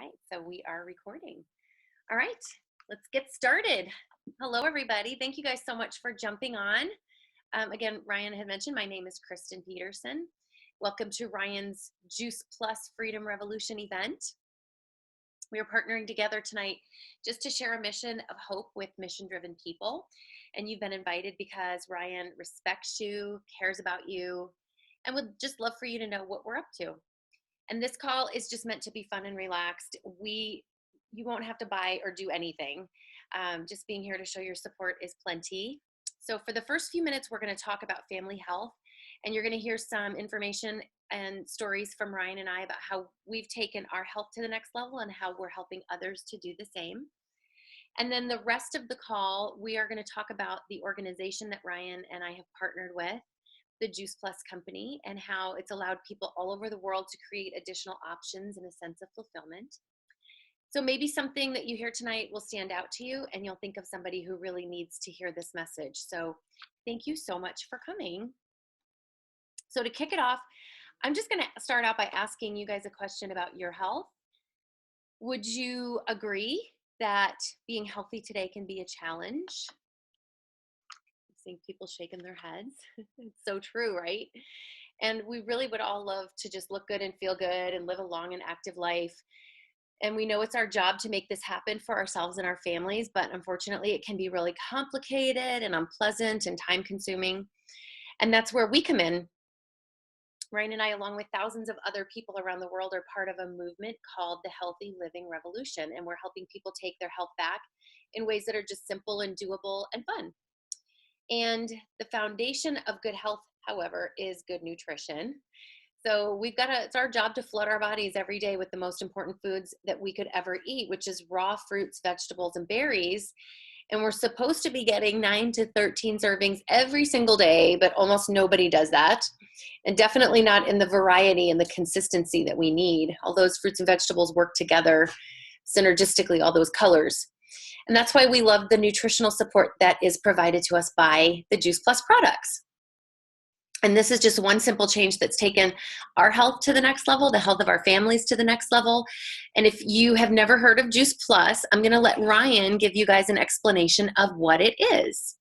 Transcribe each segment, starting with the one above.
right, so we are recording. All right, let's get started. Hello, everybody. Thank you guys so much for jumping on. Again, Ryan had mentioned my name is Kristen Peterson. Welcome to Ryan's Juice Plus Freedom Revolution event. We are partnering together tonight just to share a mission of hope with mission-driven people. And you've been invited because Ryan respects you, cares about you, and would just love for you to know what we're up to. And this call is just meant to be fun and relaxed. You won't have to buy or do anything. Just being here to show your support is plenty. So for the first few minutes, we're going to talk about family health, and you're going to hear some information and stories from Ryan and I about how we've taken our health to the next level and how we're helping others to do the same. And then the rest of the call, we are going to talk about the organization that Ryan and I have partnered with, the Juice Plus company, and how it's allowed people all over the world to create additional options and a sense of fulfillment. So maybe something that you hear tonight will stand out to you and you'll think of somebody who really needs to hear this message. So thank you so much for coming. So to kick it off, I'm just going to start out by asking you guys a question about your health. Would you agree that being healthy today can be a challenge? I'm seeing people shaking their heads. It's so true, right? And we really would all love to just look good and feel good and live a long and active life. And we know it's our job to make this happen for ourselves and our families, but unfortunately it can be really complicated and unpleasant and time consuming. And that's where we come in. Ryan and I, along with thousands of other people around the world, are part of a movement called the Healthy Living Revolution. And we're helping people take their health back in ways that are just simple and doable and fun. And the foundation of good health, however, is good nutrition. So it's our job to flood our bodies every day with the most important foods that we could ever eat, which is raw fruits, vegetables, and berries. And we're supposed to be getting 9 to 13 servings every single day, but almost nobody does that. And definitely not in the variety and the consistency that we need. All those fruits and vegetables work together synergistically, all those colors. And that's why we love the nutritional support that is provided to us by the Juice Plus products. And this is just one simple change that's taken our health to the next level, the health of our families to the next level. And if you have never heard of Juice Plus, I'm going to let Ryan give you guys an explanation of what it is.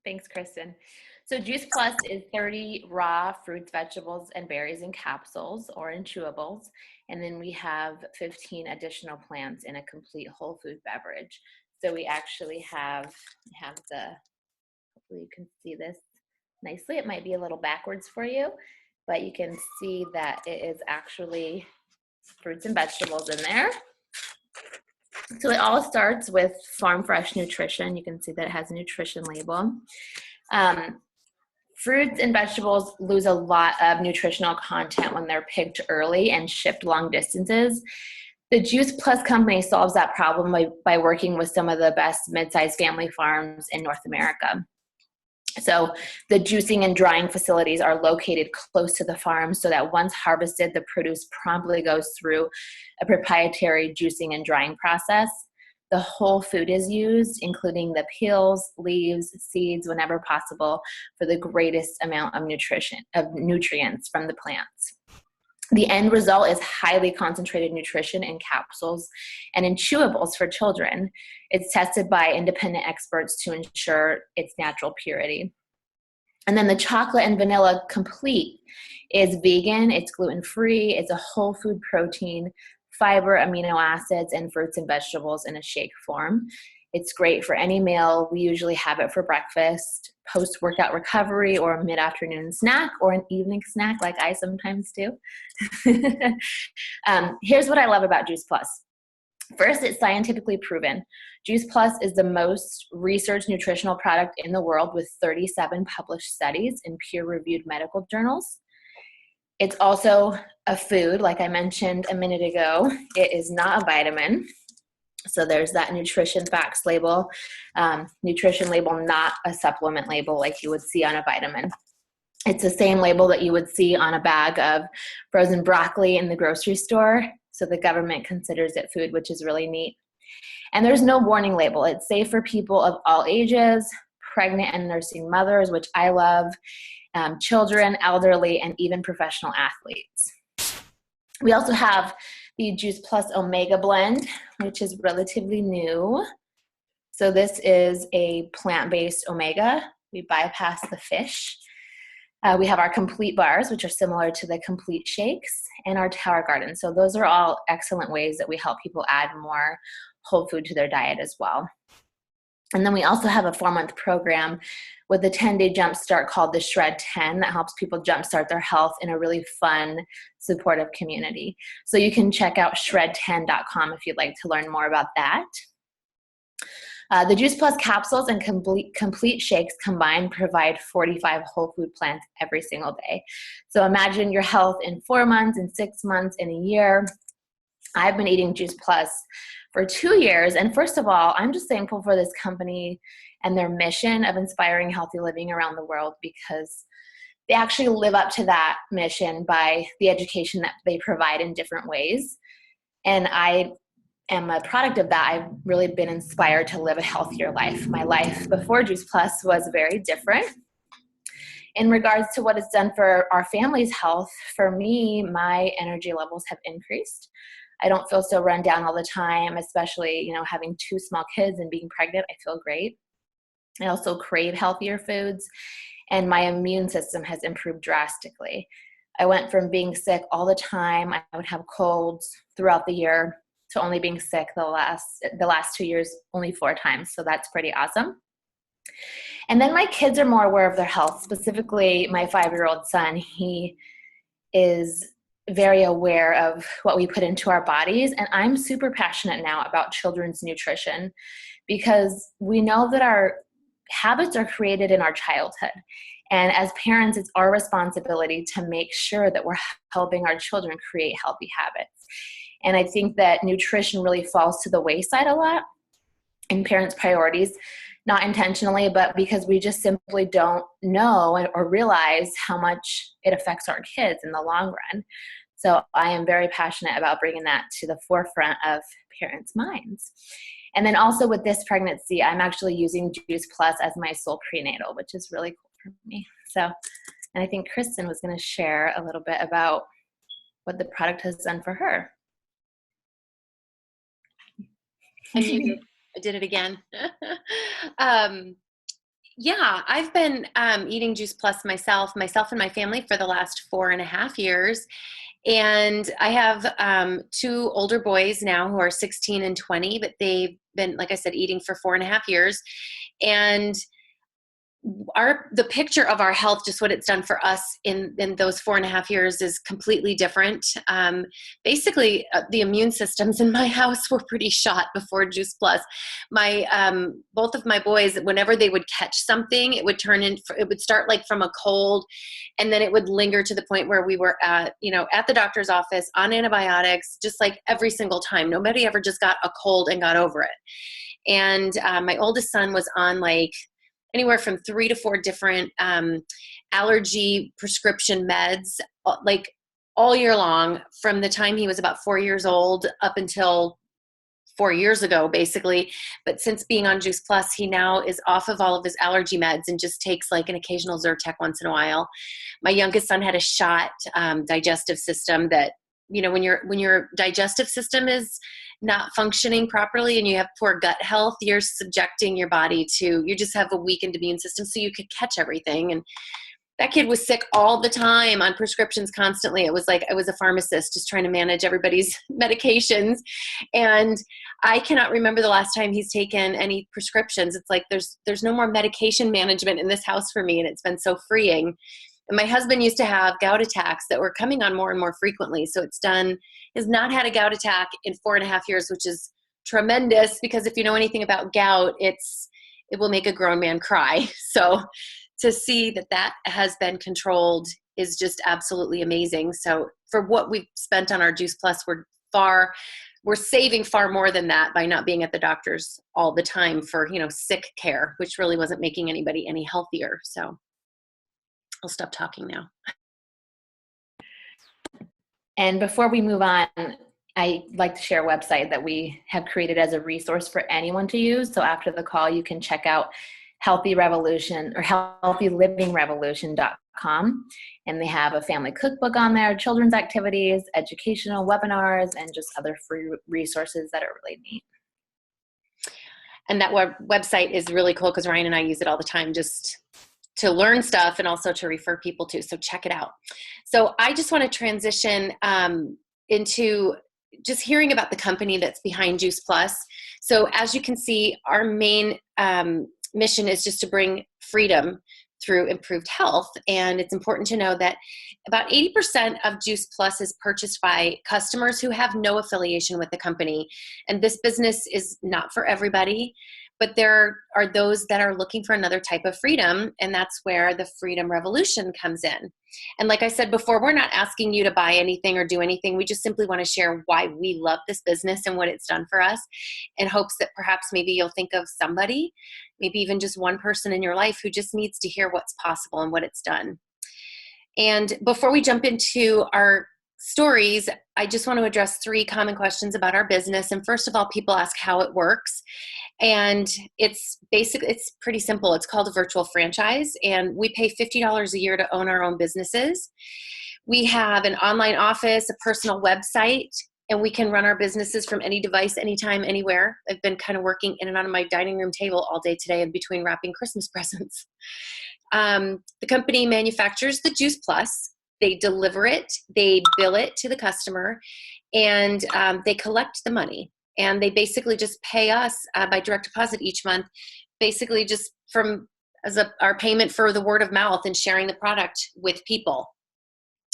Thanks, Kristen. So Juice Plus is 30 raw fruits, vegetables, and berries in capsules or in chewables. And then we have 15 additional plants in a complete whole food beverage. So we actually have hopefully you can see this nicely. It might be a little backwards for you, but you can see that it is actually fruits and vegetables in there. So it all starts with farm fresh nutrition. You can see that it has a nutrition label. Fruits and vegetables lose a lot of nutritional content when they're picked early and shipped long distances. The Juice Plus company solves that problem by working with some of the best mid-sized family farms in North America. So the juicing and drying facilities are located close to the farm so that once harvested, the produce promptly goes through a proprietary juicing and drying process. The whole food is used, including the peels, leaves, seeds, whenever possible, for the greatest amount of nutrients from the plants. The end result is highly concentrated nutrition in capsules and in chewables for children. It's tested by independent experts to ensure its natural purity. And then the chocolate and vanilla complete is vegan, it's gluten-free, it's a whole food protein, fiber, amino acids, and fruits and vegetables in a shake form. It's great for any meal. We usually have it for breakfast, post-workout recovery, or a mid-afternoon snack, or an evening snack like I sometimes do. Here's what I love about Juice Plus. First, it's scientifically proven. Juice Plus is the most researched nutritional product in the world with 37 published studies in peer-reviewed medical journals. It's also a food, like I mentioned a minute ago. It is not a vitamin. So there's that nutrition facts label, nutrition label, not a supplement label like you would see on a vitamin. It's the same label that you would see on a bag of frozen broccoli in the grocery store. So the government considers it food, which is really neat. And there's no warning label. It's safe for people of all ages, pregnant and nursing mothers, which I love, children, elderly, and even professional athletes. We also have the Juice Plus Omega blend, which is relatively new. So this is a plant-based omega. We bypass the fish. We have our complete bars, which are similar to the complete shakes, and our Tower Garden. So those are all excellent ways that we help people add more whole food to their diet as well. And then we also have a 4-month program with a 10-day jumpstart called the Shred 10 that helps people jumpstart their health in a really fun, supportive community. So you can check out shred10.com if you'd like to learn more about that. The Juice Plus capsules and complete shakes combined provide 45 whole food plants every single day. So imagine your health in 4 months, in 6 months, in a year. I've been eating Juice Plus for 2 years. And first of all, I'm just thankful for this company and their mission of inspiring healthy living around the world, because they actually live up to that mission by the education that they provide in different ways. And I am a product of that. I've really been inspired to live a healthier life. My life before Juice Plus was very different. In regards to what it's done for our family's health, for me, my energy levels have increased. I don't feel so run down all the time, especially, having 2 small kids and being pregnant. I feel great. I also crave healthier foods, and my immune system has improved drastically. I went from being sick all the time. I would have colds throughout the year to only being sick the last 2 years only 4 times. So that's pretty awesome. And then my kids are more aware of their health, specifically my 5-year-old son. He is very aware of what we put into our bodies. And I'm super passionate now about children's nutrition, because we know that our habits are created in our childhood. And as parents, it's our responsibility to make sure that we're helping our children create healthy habits. And I think that nutrition really falls to the wayside a lot in parents' priorities, not intentionally, but because we just simply don't know or realize how much it affects our kids in the long run. So I am very passionate about bringing that to the forefront of parents' minds. And then also with this pregnancy, I'm actually using Juice Plus as my sole prenatal, which is really cool for me. So, and I think Kristen was going to share a little bit about what the product has done for her. I did it again. Yeah, I've been eating Juice Plus myself and my family for the last 4.5 years. And I have 2 older boys now who are 16 and 20, but they've been, like I said, eating for 4.5 years. And the picture of our health, just what it's done for us in those 4.5 years, is completely different. Basically, the immune systems in my house were pretty shot before Juice Plus. Both of my boys, whenever they would catch something, it would start like from a cold, and then it would linger to the point where we were at the doctor's office on antibiotics, just like every single time. Nobody ever just got a cold and got over it. And my oldest son was on like anywhere from 3 to 4 different allergy prescription meds, like all year long, from the time he was about 4 years old up until 4 years ago, basically. But since being on Juice Plus, he now is off of all of his allergy meds and just takes like an occasional Zyrtec once in a while. My youngest son had a shot digestive system that, when your digestive system is not functioning properly and you have poor gut health, you're subjecting your body to, you just have a weakened immune system, so you could catch everything. And that kid was sick all the time on prescriptions constantly. It was like I was a pharmacist just trying to manage everybody's medications. And I cannot remember the last time he's taken any prescriptions. It's like there's no more medication management in this house for me, and it's been so freeing. And my husband used to have gout attacks that were coming on more and more frequently. So has not had a gout attack in 4.5 years, which is tremendous, because if you know anything about gout, it will make a grown man cry. So to see that has been controlled is just absolutely amazing. So for what we've spent on our Juice Plus, we're saving far more than that by not being at the doctors all the time for, sick care, which really wasn't making anybody any healthier. So I'll stop talking now. And before we move on, I'd like to share a website that we have created as a resource for anyone to use. So after the call, you can check out Healthy Revolution or healthylivingrevolution.com. And they have a family cookbook on there, children's activities, educational webinars, and just other free resources that are really neat. And that website is really cool because Ryan and I use it all the time just to learn stuff and also to refer people to. So check it out. So I just want to transition into just hearing about the company that's behind Juice Plus. So as you can see, our main mission is just to bring freedom through improved health. And it's important to know that about 80% of Juice Plus is purchased by customers who have no affiliation with the company. And this business is not for everybody, but there are those that are looking for another type of freedom, and that's where the Freedom Revolution comes in. And like I said before, we're not asking you to buy anything or do anything. We just simply want to share why we love this business and what it's done for us, in hopes that perhaps maybe you'll think of somebody, maybe even just one person in your life who just needs to hear what's possible and what it's done. And before we jump into our stories, I just want to address 3 common questions about our business. And first of all, people ask how it works. And it's pretty simple. It's called a virtual franchise, and we pay $50 a year to own our own businesses. We have an online office, a personal website, and we can run our businesses from any device, anytime, anywhere. I've been kind of working in and out of my dining room table all day today in between wrapping Christmas presents. The company manufactures the Juice Plus. They deliver it, they bill it to the customer, and they collect the money. And they basically just pay us by direct deposit each month, basically just our payment for the word of mouth and sharing the product with people.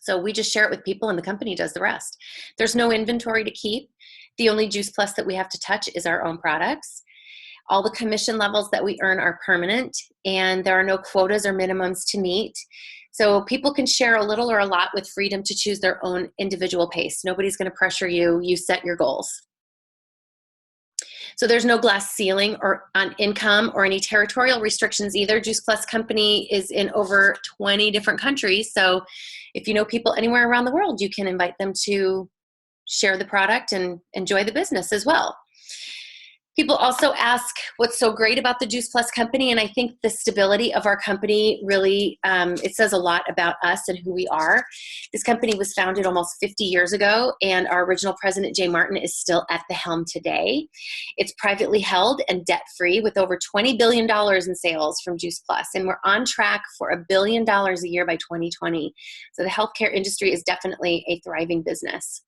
So we just share it with people and the company does the rest. There's no inventory to keep. The only Juice Plus that we have to touch is our own products. All the commission levels that we earn are permanent, and there are no quotas or minimums to meet. So people can share a little or a lot with freedom to choose their own individual pace. Nobody's going to pressure you. You set your goals. So there's no glass ceiling on income or any territorial restrictions either. Juice Plus Company is in over 20 different countries. So if you know people anywhere around the world, you can invite them to share the product and enjoy the business as well. People also ask what's so great about the Juice Plus Company, and I think the stability of our company really, it says a lot about us and who we are. This company was founded almost 50 years ago, and our original president, Jay Martin, is still at the helm today. It's privately held and debt-free with over $20 billion in sales from Juice Plus, and we're on track for $1 billion a year by 2020. So the healthcare industry is definitely a thriving business.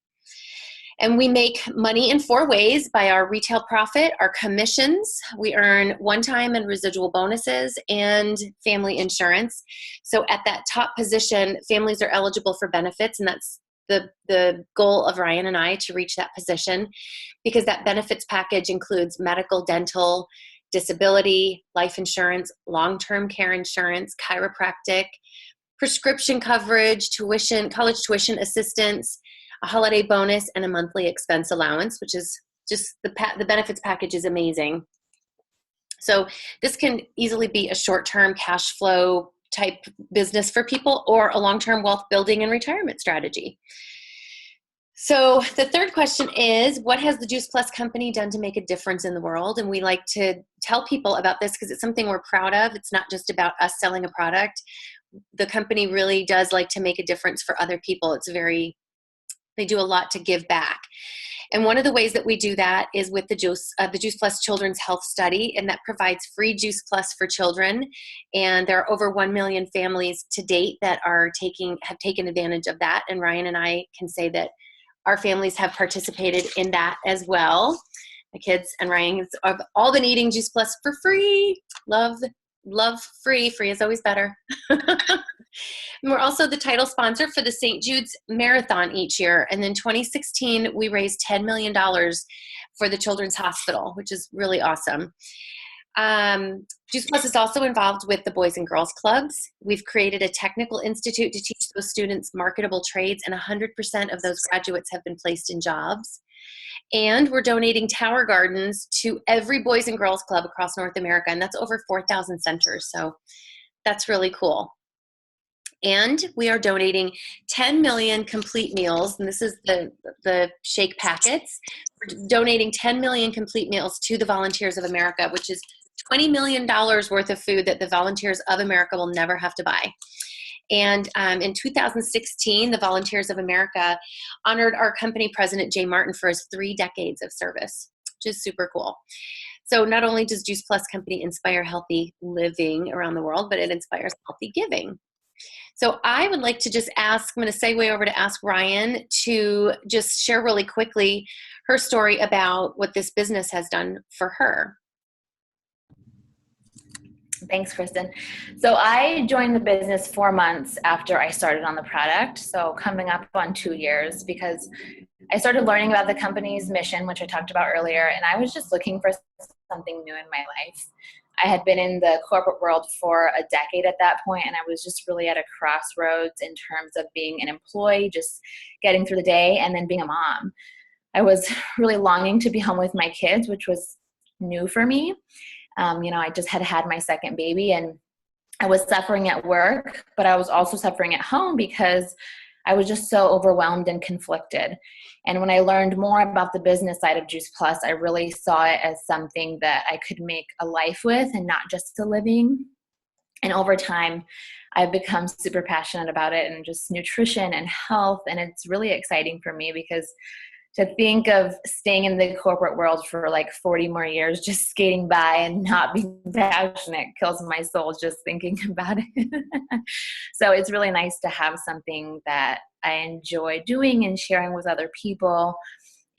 And we make money in 4 ways: by our retail profit, our commissions, we earn one-time and residual bonuses, and family insurance. So at that top position, families are eligible for benefits, and that's the goal of Ryan and I, to reach that position, because that benefits package includes medical, dental, disability, life insurance, long-term care insurance, chiropractic, prescription coverage, tuition, college tuition assistance, a holiday bonus, and a monthly expense allowance, which is just the benefits package is amazing. So this can easily be a short-term cash flow type business for people, or a long-term wealth building and retirement strategy. So the third question is, what has the Juice Plus Company done to make a difference in the world? And we like to tell people about this because it's something we're proud of. It's not just about us selling a product. The company really does like to make a difference for other people. They do a lot to give back. And one of the ways that we do that is with the Juice Plus Children's Health Study, and that provides free Juice Plus for children. And there are over 1 million families to date that have taken advantage of that. And Ryan and I can say that our families have participated in that as well. My kids and Ryan have all been eating Juice Plus for free. Love free. Free is always better. And we're also the title sponsor for the St. Jude's Marathon each year. And in 2016, we raised $10 million for the Children's Hospital, which is really awesome. Juice Plus is also involved with the Boys and Girls Clubs. We've created a technical institute to teach those students marketable trades, and 100% of those graduates have been placed in jobs. And we're donating tower gardens to every Boys and Girls Club across North America, and that's over 4,000 centers. So that's really cool. And we are donating 10 million complete meals, and this is the shake packets. We're donating 10 million complete meals to the Volunteers of America, which is $20 million worth of food that the Volunteers of America will never have to buy. And in 2016, the Volunteers of America honored our company president, Jay Martin, for his 3 decades of service, which is super cool. So not only does Juice Plus Company inspire healthy living around the world, but it inspires healthy giving. So I would like to just ask, I'm going to segue over to ask Ryan to just share really quickly her story about what this business has done for her. Thanks, Kristen. So I joined the business 4 months after I started on the product, so coming up on 2 years, because I started learning about the company's mission, which I talked about earlier, and I was just looking for something new in my life. I had been in the corporate world for a decade at that point, and I was just really at a crossroads in terms of being an employee, just getting through the day, and then being a mom. I was really longing to be home with my kids, which was new for me. I just had my second baby, and I was suffering at work, but I was also suffering at home because I was just so overwhelmed and conflicted. And when I learned more about the business side of Juice Plus, I really saw it as something that I could make a life with and not just a living. And over time, I've become super passionate about it and just nutrition and health. And it's really exciting for me because to think of staying in the corporate world for like 40 more years, just skating by and not being passionate kills my soul just thinking about it. So it's really nice to have something that I enjoy doing and sharing with other people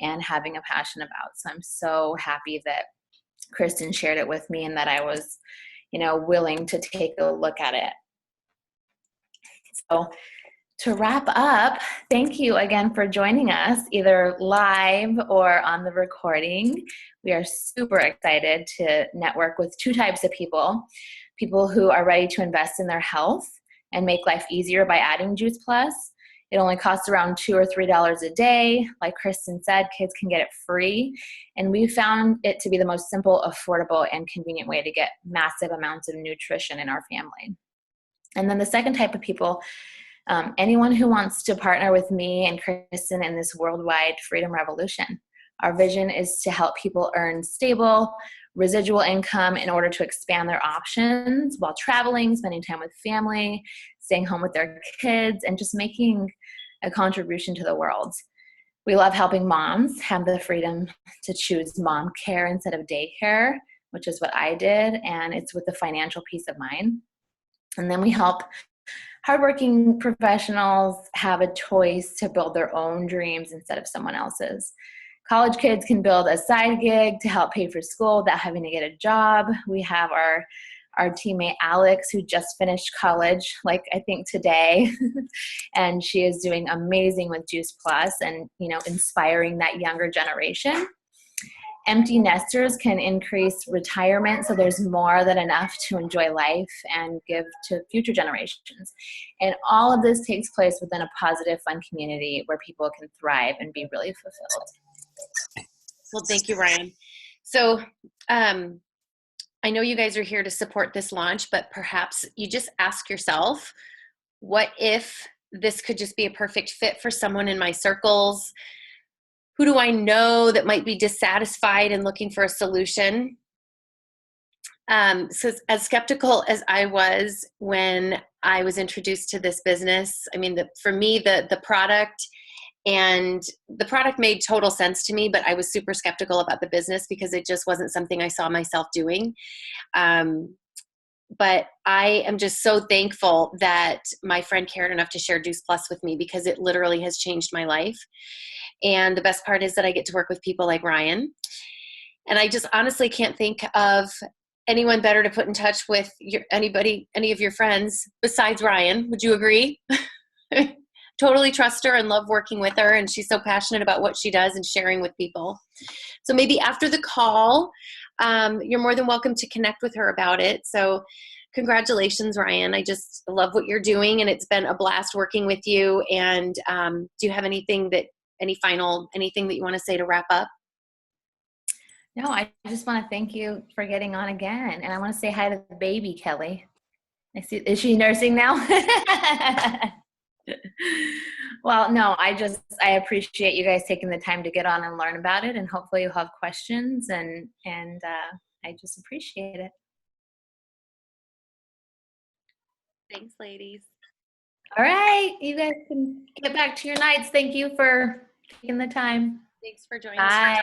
and having a passion about. So I'm so happy that Kristen shared it with me and that I was, willing to take a look at it. So to wrap up, thank you again for joining us, either live or on the recording. We are super excited to network with 2 types of people who are ready to invest in their health and make life easier by adding Juice Plus. It only costs around $2 or $3 a day. Like Kristen said, kids can get it free. And we found it to be the most simple, affordable, and convenient way to get massive amounts of nutrition in our family. And then the second type of people, anyone who wants to partner with me and Kristen in this worldwide freedom revolution. Our vision is to help people earn stable, residual income in order to expand their options while traveling, spending time with family, staying home with their kids, and just making a contribution to the world. We love helping moms have the freedom to choose mom care instead of daycare, which is what I did, and it's with the financial peace of mind. And then we help hardworking professionals have a choice to build their own dreams instead of someone else's. College kids can build a side gig to help pay for school without having to get a job. We have our teammate Alex, who just finished college, like I think today, and she is doing amazing with Juice Plus and, inspiring that younger generation. Empty nesters can increase retirement, so there's more than enough to enjoy life and give to future generations. And all of this takes place within a positive, fun community where people can thrive and be really fulfilled. Well, thank you, Ryan. So I know you guys are here to support this launch, but perhaps you just ask yourself, what if this could just be a perfect fit for someone in my circles? Who do I know that might be dissatisfied and looking for a solution? So as skeptical as I was when I was introduced to this business, for me, the product made total sense to me, but I was super skeptical about the business because it just wasn't something I saw myself doing. But I am just so thankful that my friend cared enough to share Juice Plus with me because it literally has changed my life. And the best part is that I get to work with people like Ryan. And I just honestly can't think of anyone better to put in touch with any of your friends besides Ryan. Would you agree? Totally trust her and love working with her. And she's so passionate about what she does and sharing with people. So maybe after the call, you're more than welcome to connect with her about it. So congratulations, Ryan. I just love what you're doing, and it's been a blast working with you. And do you have anything that you want to say to wrap up? No, I just want to thank you for getting on again. And I want to say hi to the baby, Kelly. Is she nursing now? Well, no, I appreciate you guys taking the time to get on and learn about it, and hopefully you'll have questions and I just appreciate it. Thanks, ladies. All right, you guys can get back to your nights. Thank you for taking the time. Thanks for joining. Bye.